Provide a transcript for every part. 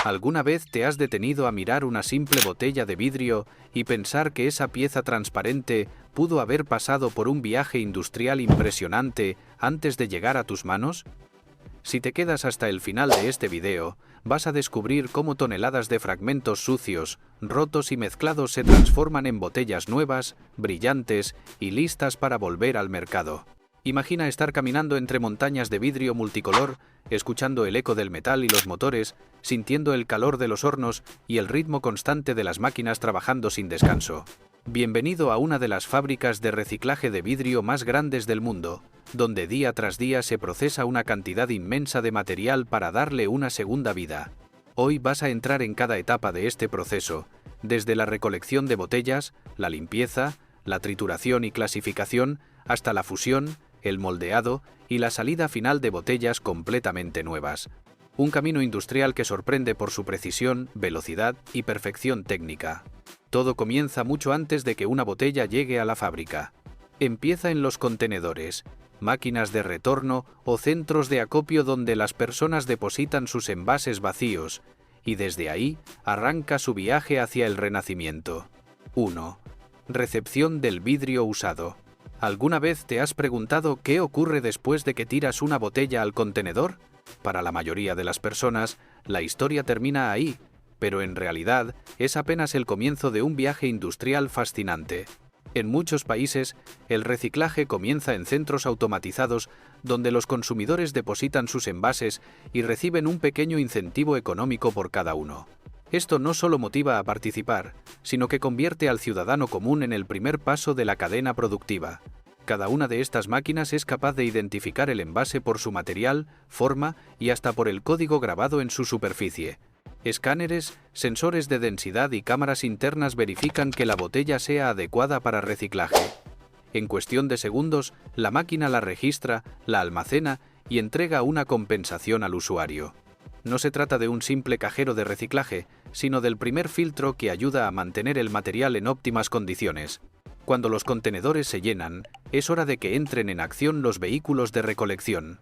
¿Alguna vez te has detenido a mirar una simple botella de vidrio y pensar que esa pieza transparente pudo haber pasado por un viaje industrial impresionante antes de llegar a tus manos? Si te quedas hasta el final de este video, vas a descubrir cómo toneladas de fragmentos sucios, rotos y mezclados se transforman en botellas nuevas, brillantes y listas para volver al mercado. Imagina estar caminando entre montañas de vidrio multicolor, escuchando el eco del metal y los motores, sintiendo el calor de los hornos y el ritmo constante de las máquinas trabajando sin descanso. Bienvenido a una de las fábricas de reciclaje de vidrio más grandes del mundo, donde día tras día se procesa una cantidad inmensa de material para darle una segunda vida. Hoy vas a entrar en cada etapa de este proceso, desde la recolección de botellas, la limpieza, la trituración y clasificación, hasta la fusión, el moldeado y la salida final de botellas completamente nuevas. Un camino industrial que sorprende por su precisión, velocidad y perfección técnica. Todo comienza mucho antes de que una botella llegue a la fábrica. Empieza en los contenedores, máquinas de retorno o centros de acopio donde las personas depositan sus envases vacíos, y desde ahí arranca su viaje hacia el renacimiento. 1. Recepción del vidrio usado. ¿Alguna vez te has preguntado qué ocurre después de que tiras una botella al contenedor? Para la mayoría de las personas, la historia termina ahí, pero en realidad es apenas el comienzo de un viaje industrial fascinante. En muchos países, el reciclaje comienza en centros automatizados donde los consumidores depositan sus envases y reciben un pequeño incentivo económico por cada uno. Esto no solo motiva a participar, sino que convierte al ciudadano común en el primer paso de la cadena productiva. Cada una de estas máquinas es capaz de identificar el envase por su material, forma y hasta por el código grabado en su superficie. Escáneres, sensores de densidad y cámaras internas verifican que la botella sea adecuada para reciclaje. En cuestión de segundos, la máquina la registra, la almacena y entrega una compensación al usuario. No se trata de un simple cajero de reciclaje, sino del primer filtro que ayuda a mantener el material en óptimas condiciones. Cuando los contenedores se llenan, es hora de que entren en acción los vehículos de recolección.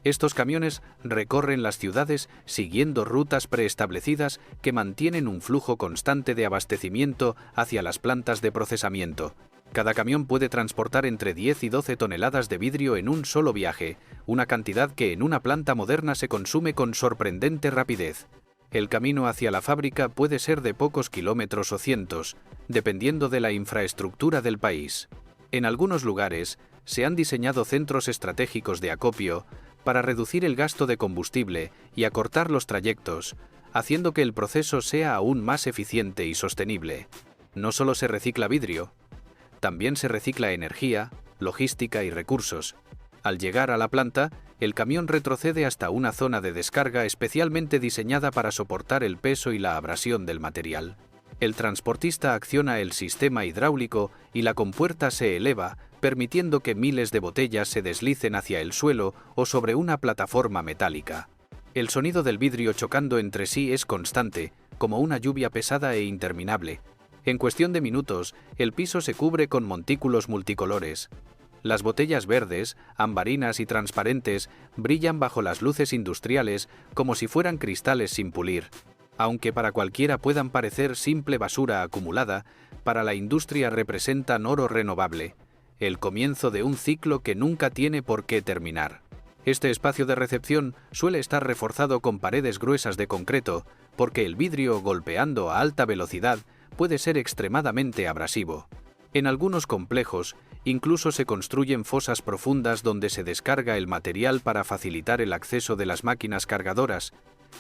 Estos camiones recorren las ciudades siguiendo rutas preestablecidas que mantienen un flujo constante de abastecimiento hacia las plantas de procesamiento. Cada camión puede transportar entre 10 y 12 toneladas de vidrio en un solo viaje, una cantidad que en una planta moderna se consume con sorprendente rapidez. El camino hacia la fábrica puede ser de pocos kilómetros o cientos, dependiendo de la infraestructura del país. En algunos lugares, se han diseñado centros estratégicos de acopio para reducir el gasto de combustible y acortar los trayectos, haciendo que el proceso sea aún más eficiente y sostenible. No solo se recicla vidrio, también se recicla energía, logística y recursos. Al llegar a la planta, el camión retrocede hasta una zona de descarga especialmente diseñada para soportar el peso y la abrasión del material. El transportista acciona el sistema hidráulico y la compuerta se eleva, permitiendo que miles de botellas se deslicen hacia el suelo o sobre una plataforma metálica. El sonido del vidrio chocando entre sí es constante, como una lluvia pesada e interminable. En cuestión de minutos, el piso se cubre con montículos multicolores. Las botellas verdes, ambarinas y transparentes brillan bajo las luces industriales como si fueran cristales sin pulir. Aunque para cualquiera puedan parecer simple basura acumulada, para la industria representan oro renovable, el comienzo de un ciclo que nunca tiene por qué terminar. Este espacio de recepción suele estar reforzado con paredes gruesas de concreto, porque el vidrio golpeando a alta velocidad puede ser extremadamente abrasivo. En algunos complejos, incluso se construyen fosas profundas donde se descarga el material para facilitar el acceso de las máquinas cargadoras.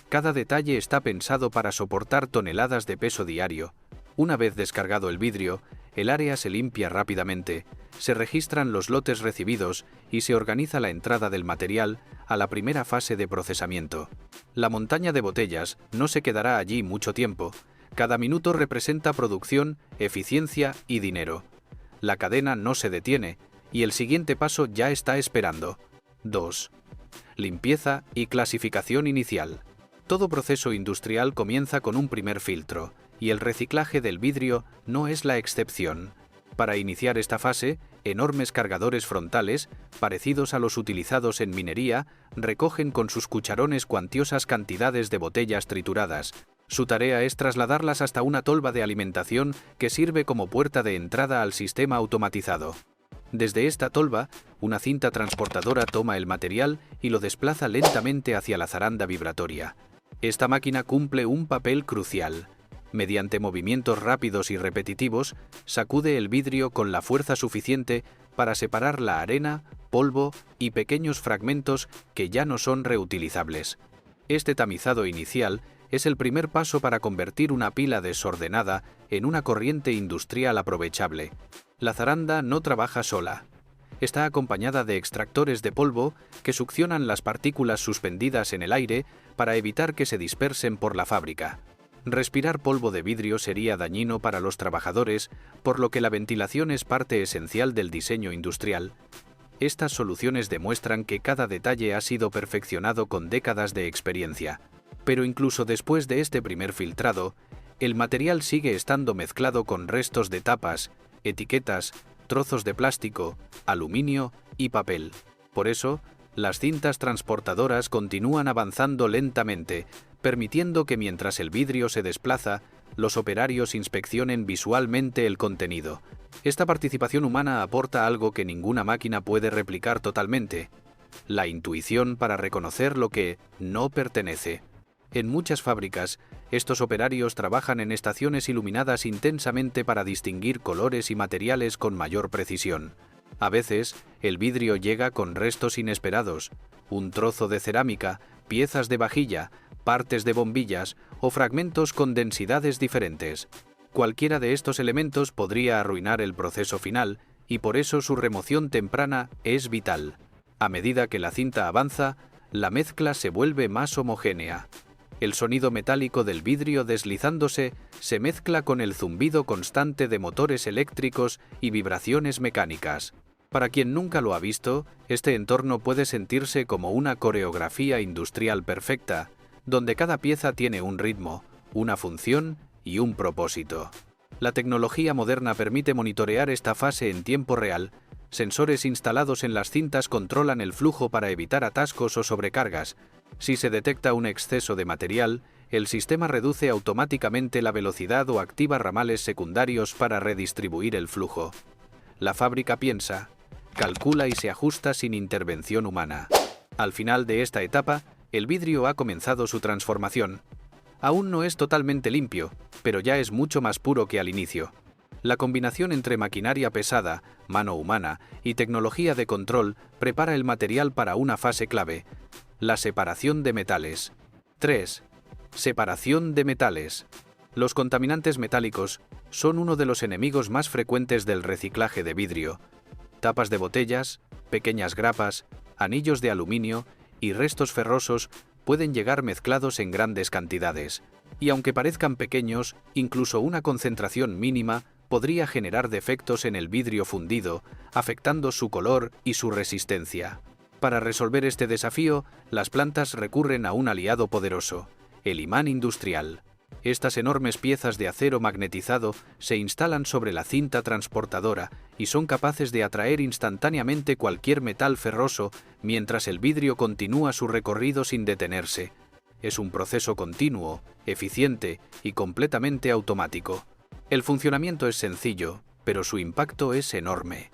Cada detalle está pensado para soportar toneladas de peso diario. Una vez descargado el vidrio, el área se limpia rápidamente, se registran los lotes recibidos y se organiza la entrada del material a la primera fase de procesamiento. La montaña de botellas no se quedará allí mucho tiempo. Cada minuto representa producción, eficiencia y dinero. La cadena no se detiene y el siguiente paso ya está esperando. 2. Limpieza y clasificación inicial. Todo proceso industrial comienza con un primer filtro, y el reciclaje del vidrio no es la excepción. Para iniciar esta fase, enormes cargadores frontales, parecidos a los utilizados en minería, recogen con sus cucharones cuantiosas cantidades de botellas trituradas. Su tarea es trasladarlas hasta una tolva de alimentación que sirve como puerta de entrada al sistema automatizado. Desde esta tolva, una cinta transportadora toma el material y lo desplaza lentamente hacia la zaranda vibratoria. Esta máquina cumple un papel crucial. Mediante movimientos rápidos y repetitivos, sacude el vidrio con la fuerza suficiente para separar la arena, polvo y pequeños fragmentos que ya no son reutilizables. Este tamizado inicial es el primer paso para convertir una pila desordenada en una corriente industrial aprovechable. La zaranda no trabaja sola. Está acompañada de extractores de polvo que succionan las partículas suspendidas en el aire para evitar que se dispersen por la fábrica. Respirar polvo de vidrio sería dañino para los trabajadores, por lo que la ventilación es parte esencial del diseño industrial. Estas soluciones demuestran que cada detalle ha sido perfeccionado con décadas de experiencia. Pero incluso después de este primer filtrado, el material sigue estando mezclado con restos de tapas, etiquetas, trozos de plástico, aluminio y papel. Por eso, las cintas transportadoras continúan avanzando lentamente, permitiendo que mientras el vidrio se desplaza, los operarios inspeccionen visualmente el contenido. Esta participación humana aporta algo que ninguna máquina puede replicar totalmente: la intuición para reconocer lo que no pertenece. En muchas fábricas, estos operarios trabajan en estaciones iluminadas intensamente para distinguir colores y materiales con mayor precisión. A veces, el vidrio llega con restos inesperados: un trozo de cerámica, piezas de vajilla, partes de bombillas o fragmentos con densidades diferentes. Cualquiera de estos elementos podría arruinar el proceso final, y por eso su remoción temprana es vital. A medida que la cinta avanza, la mezcla se vuelve más homogénea. El sonido metálico del vidrio deslizándose se mezcla con el zumbido constante de motores eléctricos y vibraciones mecánicas. Para quien nunca lo ha visto, este entorno puede sentirse como una coreografía industrial perfecta, donde cada pieza tiene un ritmo, una función y un propósito. La tecnología moderna permite monitorear esta fase en tiempo real. Sensores instalados en las cintas controlan el flujo para evitar atascos o sobrecargas. Si se detecta un exceso de material, el sistema reduce automáticamente la velocidad o activa ramales secundarios para redistribuir el flujo. La fábrica piensa, calcula y se ajusta sin intervención humana. Al final de esta etapa, el vidrio ha comenzado su transformación. Aún no es totalmente limpio, pero ya es mucho más puro que al inicio. La combinación entre maquinaria pesada, mano humana y tecnología de control prepara el material para una fase clave: la separación de metales. 3. Separación de metales. Los contaminantes metálicos son uno de los enemigos más frecuentes del reciclaje de vidrio. Tapas de botellas, pequeñas grapas, anillos de aluminio y restos ferrosos pueden llegar mezclados en grandes cantidades. Y aunque parezcan pequeños, incluso una concentración mínima podría generar defectos en el vidrio fundido, afectando su color y su resistencia. Para resolver este desafío, las plantas recurren a un aliado poderoso: el imán industrial. Estas enormes piezas de acero magnetizado se instalan sobre la cinta transportadora y son capaces de atraer instantáneamente cualquier metal ferroso mientras el vidrio continúa su recorrido sin detenerse. Es un proceso continuo, eficiente y completamente automático. El funcionamiento es sencillo, pero su impacto es enorme.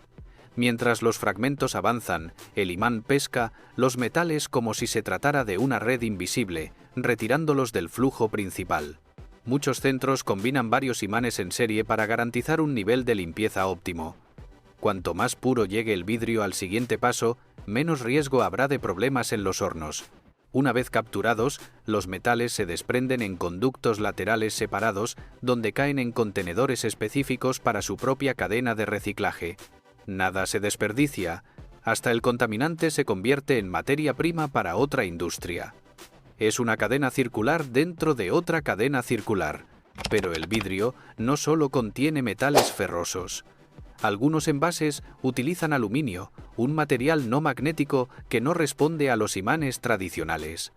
Mientras los fragmentos avanzan, el imán pesca los metales como si se tratara de una red invisible, retirándolos del flujo principal. Muchos centros combinan varios imanes en serie para garantizar un nivel de limpieza óptimo. Cuanto más puro llegue el vidrio al siguiente paso, menos riesgo habrá de problemas en los hornos. Una vez capturados, los metales se desprenden en conductos laterales separados, donde caen en contenedores específicos para su propia cadena de reciclaje. Nada se desperdicia, hasta el contaminante se convierte en materia prima para otra industria. Es una cadena circular dentro de otra cadena circular. Pero el vidrio no solo contiene metales ferrosos. Algunos envases utilizan aluminio, un material no magnético que no responde a los imanes tradicionales.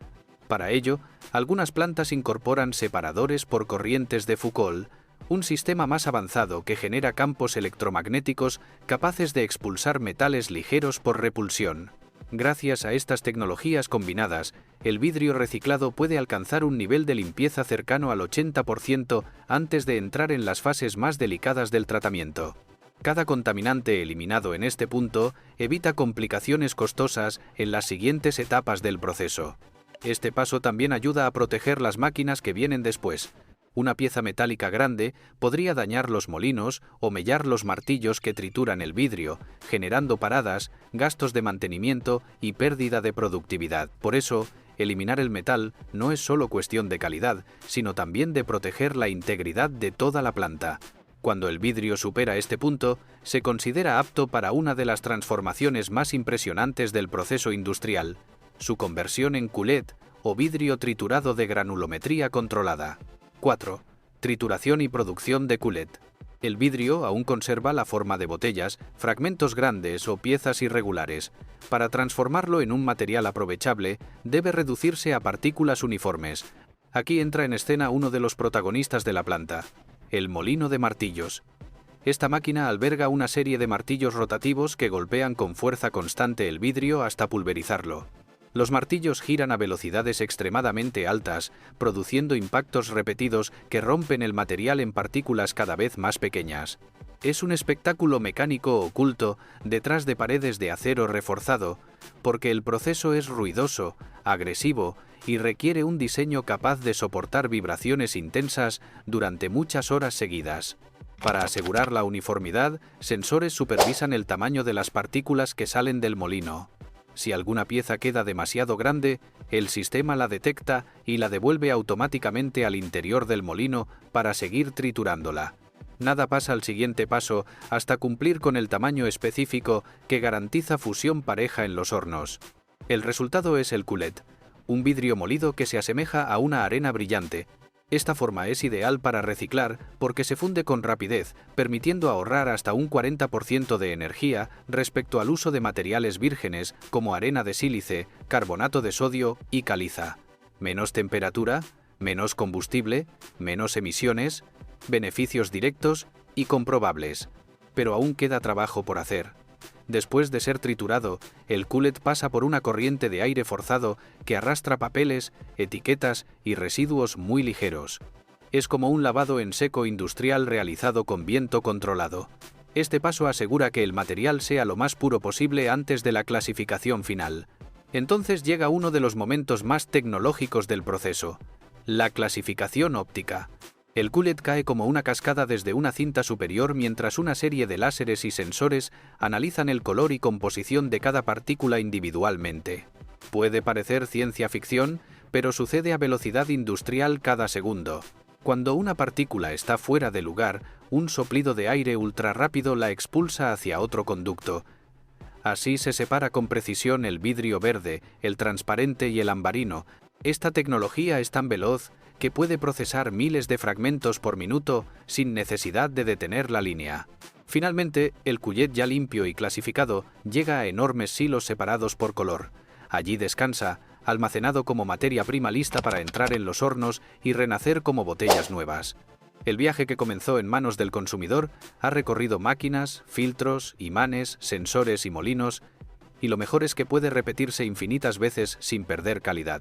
Para ello, algunas plantas incorporan separadores por corrientes de Foucault, un sistema más avanzado que genera campos electromagnéticos capaces de expulsar metales ligeros por repulsión. Gracias a estas tecnologías combinadas, el vidrio reciclado puede alcanzar un nivel de limpieza cercano al 80% antes de entrar en las fases más delicadas del tratamiento. Cada contaminante eliminado en este punto evita complicaciones costosas en las siguientes etapas del proceso. Este paso también ayuda a proteger las máquinas que vienen después. Una pieza metálica grande podría dañar los molinos o mellar los martillos que trituran el vidrio, generando paradas, gastos de mantenimiento y pérdida de productividad. Por eso, eliminar el metal no es solo cuestión de calidad, sino también de proteger la integridad de toda la planta. Cuando el vidrio supera este punto, se considera apto para una de las transformaciones más impresionantes del proceso industrial, su conversión en cullet o vidrio triturado de granulometría controlada. 4. Trituración y producción de cullet. El vidrio aún conserva la forma de botellas, fragmentos grandes o piezas irregulares. Para transformarlo en un material aprovechable, debe reducirse a partículas uniformes. Aquí entra en escena uno de los protagonistas de la planta, el molino de martillos. Esta máquina alberga una serie de martillos rotativos que golpean con fuerza constante el vidrio hasta pulverizarlo. Los martillos giran a velocidades extremadamente altas, produciendo impactos repetidos que rompen el material en partículas cada vez más pequeñas. Es un espectáculo mecánico oculto detrás de paredes de acero reforzado, porque el proceso es ruidoso, agresivo y requiere un diseño capaz de soportar vibraciones intensas durante muchas horas seguidas. Para asegurar la uniformidad, sensores supervisan el tamaño de las partículas que salen del molino. Si alguna pieza queda demasiado grande, el sistema la detecta y la devuelve automáticamente al interior del molino para seguir triturándola. Nada pasa al siguiente paso hasta cumplir con el tamaño específico que garantiza fusión pareja en los hornos. El resultado es el cullet, un vidrio molido que se asemeja a una arena brillante. Esta forma es ideal para reciclar porque se funde con rapidez, permitiendo ahorrar hasta un 40% de energía respecto al uso de materiales vírgenes como arena de sílice, carbonato de sodio y caliza. Menos temperatura, menos combustible, menos emisiones, beneficios directos y comprobables. Pero aún queda trabajo por hacer. Después de ser triturado, el cullet pasa por una corriente de aire forzado que arrastra papeles, etiquetas y residuos muy ligeros. Es como un lavado en seco industrial realizado con viento controlado. Este paso asegura que el material sea lo más puro posible antes de la clasificación final. Entonces llega uno de los momentos más tecnológicos del proceso: la clasificación óptica. El cullet cae como una cascada desde una cinta superior mientras una serie de láseres y sensores analizan el color y composición de cada partícula individualmente. Puede parecer ciencia ficción, pero sucede a velocidad industrial cada segundo. Cuando una partícula está fuera de lugar, un soplido de aire ultrarrápido la expulsa hacia otro conducto. Así se separa con precisión el vidrio verde, el transparente y el ambarino. Esta tecnología es tan veloz que puede procesar miles de fragmentos por minuto sin necesidad de detener la línea. Finalmente, el cullet ya limpio y clasificado llega a enormes silos separados por color. Allí descansa, almacenado como materia prima lista para entrar en los hornos y renacer como botellas nuevas. El viaje que comenzó en manos del consumidor ha recorrido máquinas, filtros, imanes, sensores y molinos, y lo mejor es que puede repetirse infinitas veces sin perder calidad.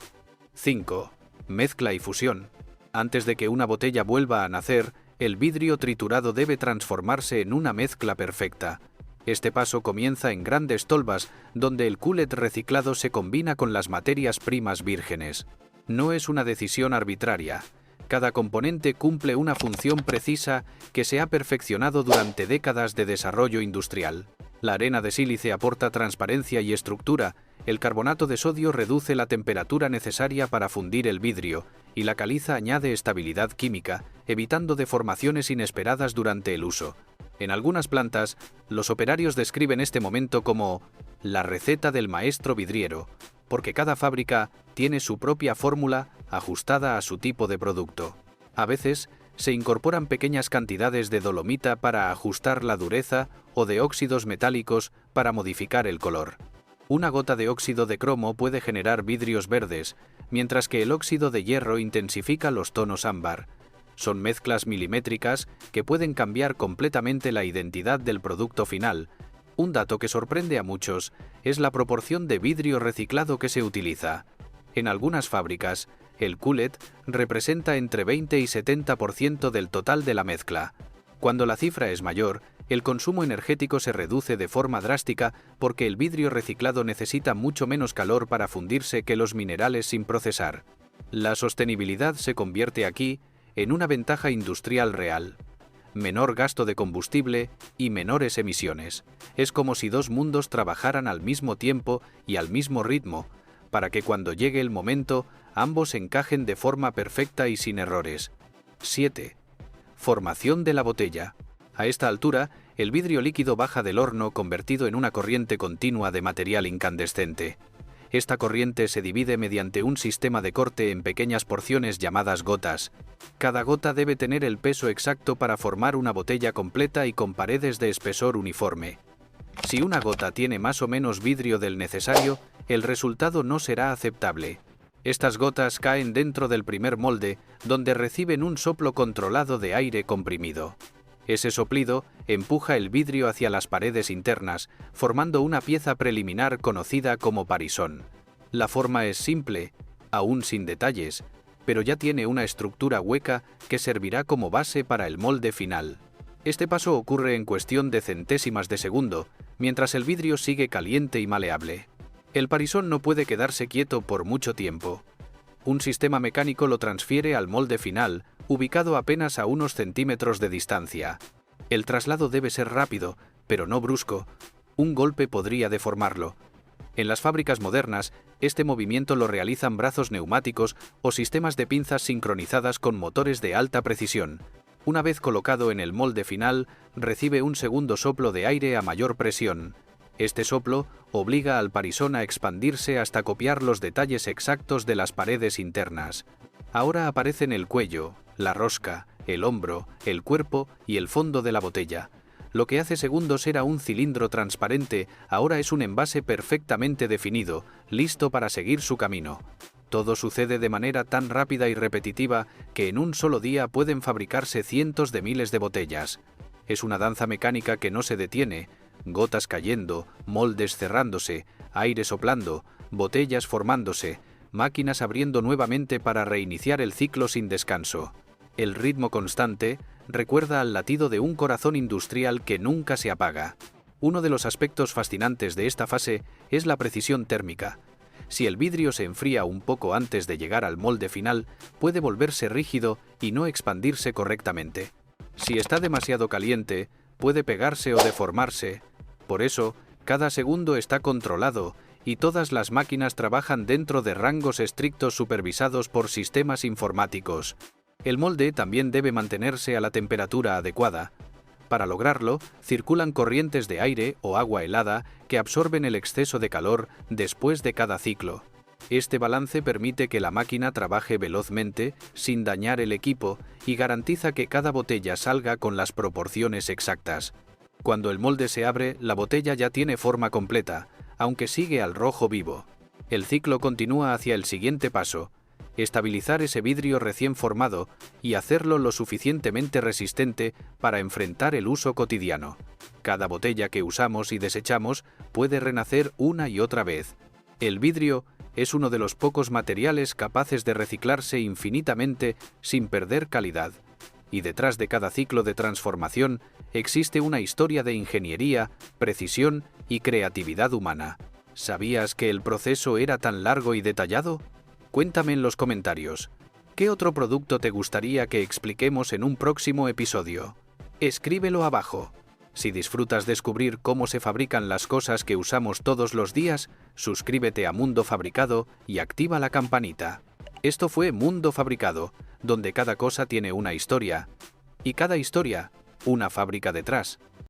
5. Mezcla y fusión. Antes de que una botella vuelva a nacer, el vidrio triturado debe transformarse en una mezcla perfecta. Este paso comienza en grandes tolvas, donde el cullet reciclado se combina con las materias primas vírgenes. No es una decisión arbitraria. Cada componente cumple una función precisa que se ha perfeccionado durante décadas de desarrollo industrial. La arena de sílice aporta transparencia y estructura, el carbonato de sodio reduce la temperatura necesaria para fundir el vidrio, y la caliza añade estabilidad química, evitando deformaciones inesperadas durante el uso. En algunas plantas, los operarios describen este momento como la receta del maestro vidriero, porque cada fábrica tiene su propia fórmula ajustada a su tipo de producto. A veces, se incorporan pequeñas cantidades de dolomita para ajustar la dureza o de óxidos metálicos para modificar el color. Una gota de óxido de cromo puede generar vidrios verdes, mientras que el óxido de hierro intensifica los tonos ámbar. Son mezclas milimétricas que pueden cambiar completamente la identidad del producto final. Un dato que sorprende a muchos es la proporción de vidrio reciclado que se utiliza. En algunas fábricas, el cullet representa entre 20 y 70% del total de la mezcla. Cuando la cifra es mayor, el consumo energético se reduce de forma drástica porque el vidrio reciclado necesita mucho menos calor para fundirse que los minerales sin procesar. La sostenibilidad se convierte aquí en una ventaja industrial real. Menor gasto de combustible y menores emisiones. Es como si dos mundos trabajaran al mismo tiempo y al mismo ritmo, para que cuando llegue el momento, ambos encajen de forma perfecta y sin errores. 7. Formación de la botella. A esta altura, el vidrio líquido baja del horno convertido en una corriente continua de material incandescente. Esta corriente se divide mediante un sistema de corte en pequeñas porciones llamadas gotas. Cada gota debe tener el peso exacto para formar una botella completa y con paredes de espesor uniforme. Si una gota tiene más o menos vidrio del necesario, el resultado no será aceptable. Estas gotas caen dentro del primer molde, donde reciben un soplo controlado de aire comprimido. Ese soplido empuja el vidrio hacia las paredes internas, formando una pieza preliminar conocida como parisón. La forma es simple, aún sin detalles, pero ya tiene una estructura hueca que servirá como base para el molde final. Este paso ocurre en cuestión de centésimas de segundo, mientras el vidrio sigue caliente y maleable. El parisón no puede quedarse quieto por mucho tiempo. Un sistema mecánico lo transfiere al molde final, ubicado apenas a unos centímetros de distancia. El traslado debe ser rápido, pero no brusco. Un golpe podría deformarlo. En las fábricas modernas, este movimiento lo realizan brazos neumáticos o sistemas de pinzas sincronizadas con motores de alta precisión. Una vez colocado en el molde final, recibe un segundo soplo de aire a mayor presión. Este soplo obliga al parisón a expandirse hasta copiar los detalles exactos de las paredes internas. Ahora aparecen el cuello, la rosca, el hombro, el cuerpo y el fondo de la botella. Lo que hace segundos era un cilindro transparente, ahora es un envase perfectamente definido, listo para seguir su camino. Todo sucede de manera tan rápida y repetitiva que en un solo día pueden fabricarse cientos de miles de botellas. Es una danza mecánica que no se detiene, gotas cayendo, moldes cerrándose, aire soplando, botellas formándose, máquinas abriendo nuevamente para reiniciar el ciclo sin descanso. El ritmo constante recuerda al latido de un corazón industrial que nunca se apaga. Uno de los aspectos fascinantes de esta fase es la precisión térmica. Si el vidrio se enfría un poco antes de llegar al molde final, puede volverse rígido y no expandirse correctamente. Si está demasiado caliente, puede pegarse o deformarse. Por eso, cada segundo está controlado y todas las máquinas trabajan dentro de rangos estrictos supervisados por sistemas informáticos. El molde también debe mantenerse a la temperatura adecuada. Para lograrlo, circulan corrientes de aire o agua helada que absorben el exceso de calor después de cada ciclo. Este balance permite que la máquina trabaje velozmente, sin dañar el equipo, y garantiza que cada botella salga con las proporciones exactas. Cuando el molde se abre, la botella ya tiene forma completa, aunque sigue al rojo vivo. El ciclo continúa hacia el siguiente paso: estabilizar ese vidrio recién formado y hacerlo lo suficientemente resistente para enfrentar el uso cotidiano. Cada botella que usamos y desechamos puede renacer una y otra vez. El vidrio es uno de los pocos materiales capaces de reciclarse infinitamente sin perder calidad. Y detrás de cada ciclo de transformación existe una historia de ingeniería, precisión y creatividad humana. ¿Sabías que el proceso era tan largo y detallado? Cuéntame en los comentarios. ¿Qué otro producto te gustaría que expliquemos en un próximo episodio? Escríbelo abajo. Si disfrutas descubrir cómo se fabrican las cosas que usamos todos los días, suscríbete a Mundo Fabricado y activa la campanita. Esto fue Mundo Fabricado, donde cada cosa tiene una historia, y cada historia, una fábrica detrás.